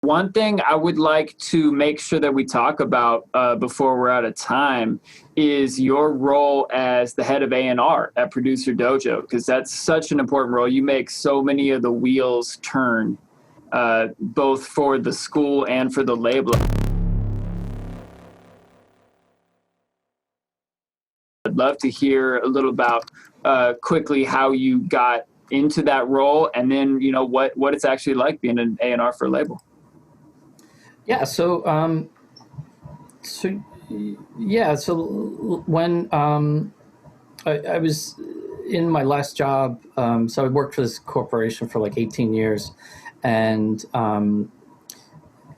One thing I would like to make sure that we talk about before we're out of time is your role as the head of A&R at Producer Dojo, because that's such an important role. You make so many of the wheels turn, both for the school and for the label. I'd love to hear a little about quickly how you got into that role, and then what it's actually like being an A&R for a label. Yeah. So when I was in my last job, so I worked for this corporation for like 18 years, and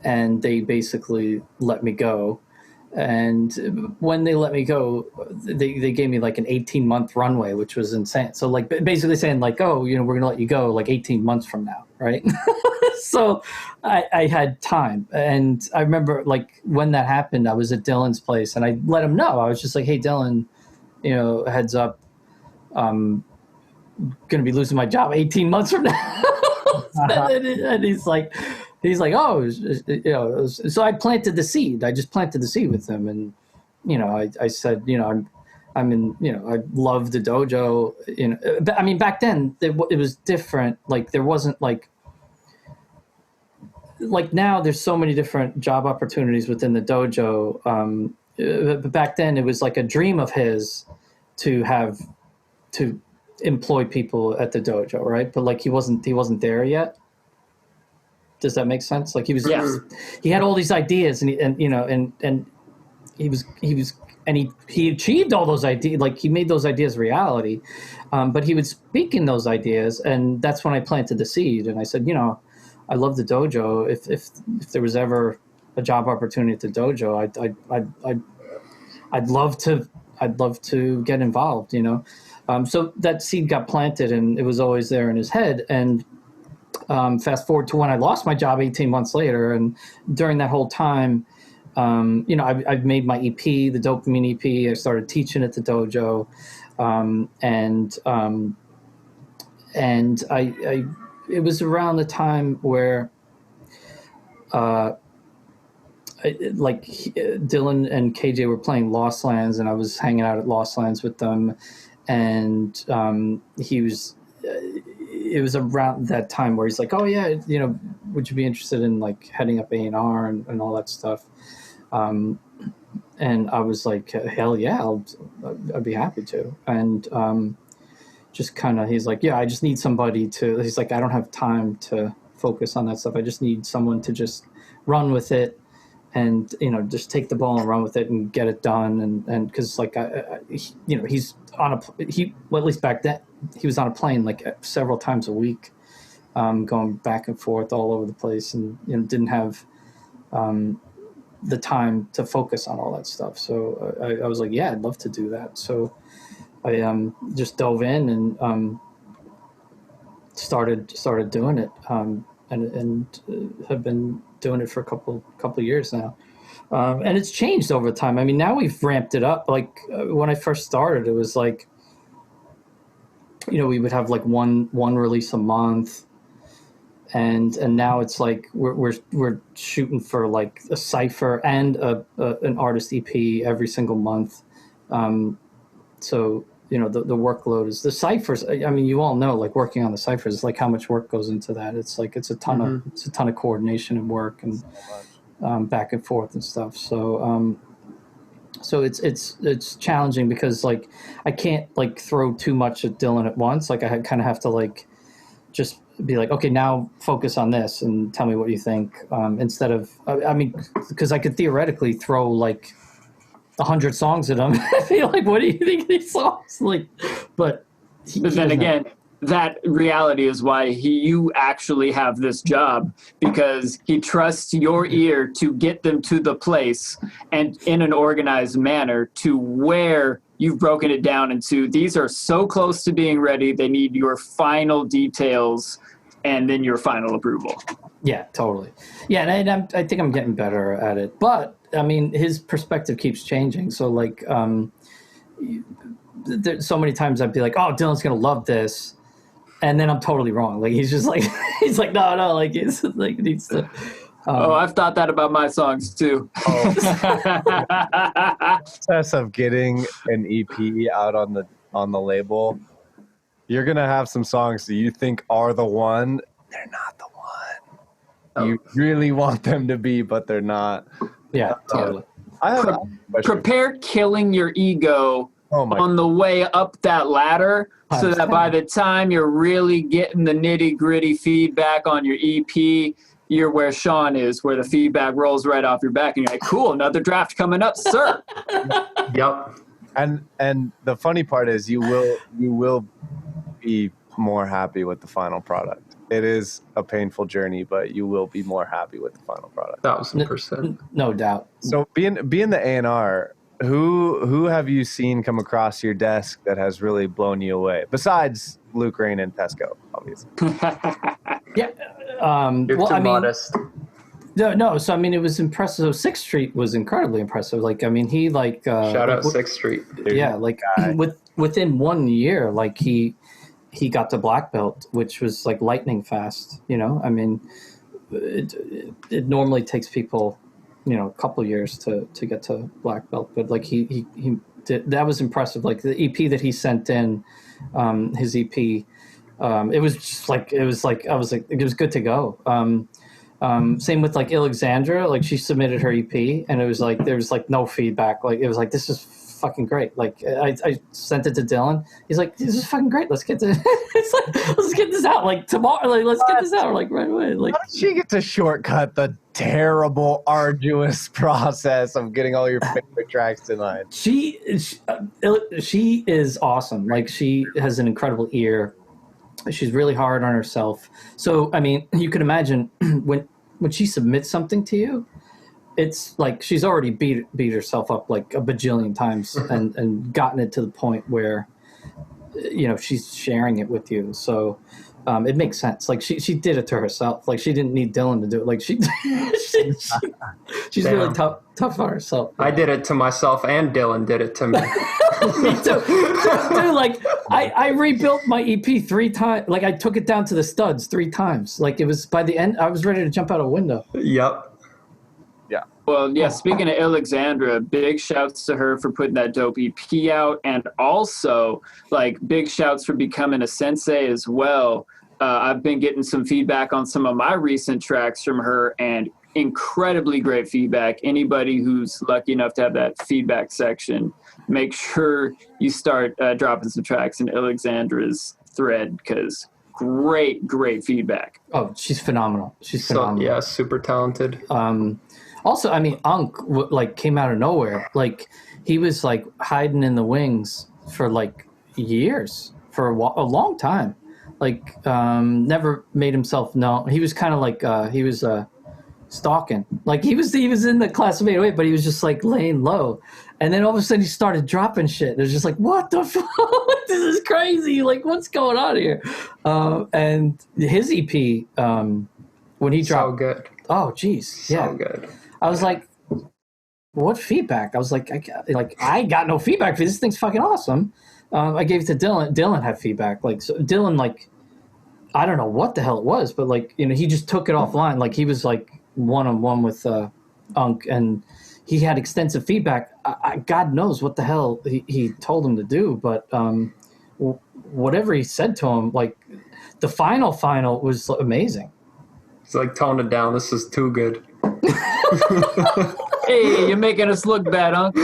they basically let me go. And when they let me go, they gave me like an 18-month runway, which was insane. So like basically saying like, oh, we're going to let you go like 18 months from now, right? So I had time. And I remember like when that happened, I was at Dylan's place and I let him know. I was just like, hey, Dylan, heads up, I'm going to be losing my job 18 months from now. And he's like, oh, so I planted the seed. I just planted the seed with him. And, I said, I'm in, I love the dojo, but I mean, back then it was different. Like there wasn't like now there's so many different job opportunities within the dojo. But back then it was like a dream of his to employ people at the dojo. Right. But like he wasn't there yet. Does that make sense? Like he had all these ideas and he achieved all those ideas. Like he made those ideas reality. But he would speak in those ideas. And that's when I planted the seed. And I said, I love the dojo. If there was ever a job opportunity at the dojo, I'd love to get involved, so that seed got planted and it was always there in his head. And fast forward to when I lost my job 18 months later. And during that whole time, I've made my EP, the Dopamine EP. I started teaching at the dojo. And it was around the time where, Dylan and KJ were playing Lost Lands and I was hanging out at Lost Lands with them. And, it was around that time where he's like, oh yeah, would you be interested in like heading up A&R and all that stuff? And I was like, hell yeah, I'd be happy to. And just kind of, he's like, yeah, I just need somebody he's like, I don't have time to focus on that stuff. I just need someone to just run with it and, just take the ball and run with it and get it done. And cause like, he's on at least back then, he was on a plane like several times a week, going back and forth all over the place, and didn't have the time to focus on all that stuff. So I was like, yeah, I'd love to do that. So I just dove in and started doing it, and have been doing it for a couple years now. And it's changed over time. I mean, now we've ramped it up. Like when I first started, it was like, we would have like one release a month, and now it's like we're shooting for like a cypher and an artist EP every single month. So the workload is the ciphers. I mean, you all know, like working on the ciphers, like how much work goes into that. It's like it's a ton of coordination and work and back and forth and stuff. So it's challenging because like I can't like throw too much at Dylan at once. Like I kind of have to like just be like, okay, now focus on this and tell me what you think, instead of I mean, because I could theoretically throw like 100 songs at him. I feel like, what do you think of these songs? Like, but then again, that reality is why you actually have this job, because he trusts your ear to get them to the place and in an organized manner to where you've broken it down into, these are so close to being ready, they need your final details and then your final approval. Yeah, totally. Yeah, and I think I'm getting better at it. But, I mean, his perspective keeps changing. So, like, so many times I'd be like, oh, Dylan's going to love this. And then I'm totally wrong. Like, he's just like, he's like, no, like, it's like, it needs to. I've thought that about my songs too. Process of getting an EP out on the label, you're gonna have some songs that you think are the one. They're not the one. You really want them to be, but they're not. Yeah, totally. I have Prepare killing your ego on the way up that ladder, so that by the time you're really getting the nitty gritty feedback on your EP, you're where Sean is, where the feedback rolls right off your back, and you're like, cool, another draft coming up, sir. Yep. And the funny part is you will be more happy with the final product. It is a painful journey, but you will be more happy with the final product. 1000%. No doubt. So being the A&R, who have you seen come across your desk that has really blown you away? Besides Luke Rain and Tesko, obviously. Yeah. You're too modest. No. So I mean, it was impressive. So Sixth Street was incredibly impressive. Like, I mean, he shout out Sixth Street. Yeah, like within 1 year, like he got to black belt, which was like lightning fast. You know, I mean, it normally takes people, you know, a couple years to get to black belt, but like he did, that was impressive. Like the EP that he sent in, his EP, it was just like it was good to go. Same with like Alexandra, like she submitted her EP and it was like there was like no feedback. Like it was like, this is fucking great. Like I sent it to Dylan. He's like, this is fucking great. Let's get this. It's like, let's get this out like tomorrow. Like let's get this out like right away. Like, how did she get to shortcut the terrible, arduous process of getting all your favorite tracks tonight? She is awesome. Like she has an incredible ear. She's really hard on herself. So I mean, you can imagine when she submits something to you, it's like she's already beat herself up like a bajillion times and gotten it to the point where, you know, she's sharing it with you. So it makes sense. Like she did it to herself. Like she didn't need Dylan to do it. Like she's really tough on herself. I did it to myself and Dylan did it to me. Me too. Dude, like I rebuilt my EP 3 times. Like I took it down to the studs 3 times. Like it was by the end, I was ready to jump out a window. Yep. Yeah. Well, yeah, speaking of Alexandra, big shouts to her for putting that dope EP out, and also like big shouts for becoming a sensei as well. I've been getting some feedback on some of my recent tracks from her, and incredibly great feedback. Anybody who's lucky enough to have that feedback section, make sure you start dropping some tracks in Alexandra's thread, because great feedback. Oh, she's phenomenal. She's phenomenal. So, yeah, super talented. Also, I mean, like came out of nowhere. Like he was like hiding in the wings for like years, for a long time. Like never made himself known. He was kind of like he was stalking. Like he was in the class of 808, but he was just like laying low. And then all of a sudden he started dropping shit. It was just like, what the fuck? This is crazy. Like, what's going on here? And his EP, when he dropped, so good. Oh, geez, yeah, so good. I was like, what feedback? I was like, I got no feedback for this. Thing's fucking awesome. I gave it to Dylan. Dylan had feedback. Like, so Dylan, like, I don't know what the hell it was, but like, you know, he just took it offline. Like, he was like one-on-one with Unk, and he had extensive feedback. God knows what the hell he told him to do, but whatever he said to him, like, the final was amazing. It's like, tone it down. This is too good. Hey, you're making us look bad, Unk.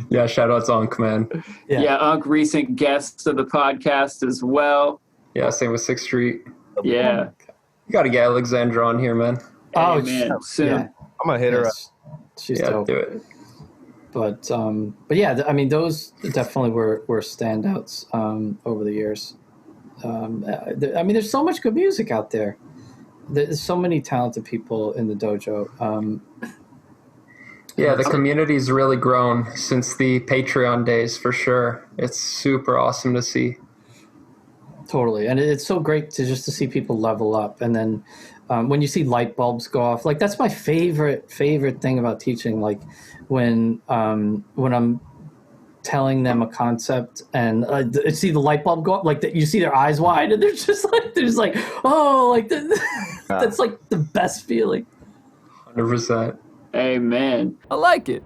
Yeah, shout out to Unk, man. Yeah, Unk, recent guest of the podcast as well. Yeah, same with Sixth Street. Yeah. You got to get Alexandra on here, man. Oh, man, soon. Yeah. I'm gonna hit her up. She's yeah, dope. do it. But yeah, I mean, those definitely were standouts over the years. I mean, there's so much good music out there. There's so many talented people in the dojo. Yeah, the community's really grown since the Patreon days, for sure. It's super awesome to see. Totally, and it's so great to see people level up, and then when you see light bulbs go off, like that's my favorite thing about teaching. Like when I'm telling them a concept and see the light bulb go up, like that, you see their eyes wide and they're just like, oh, like that's like the best feeling. 100%. Amen. I like it.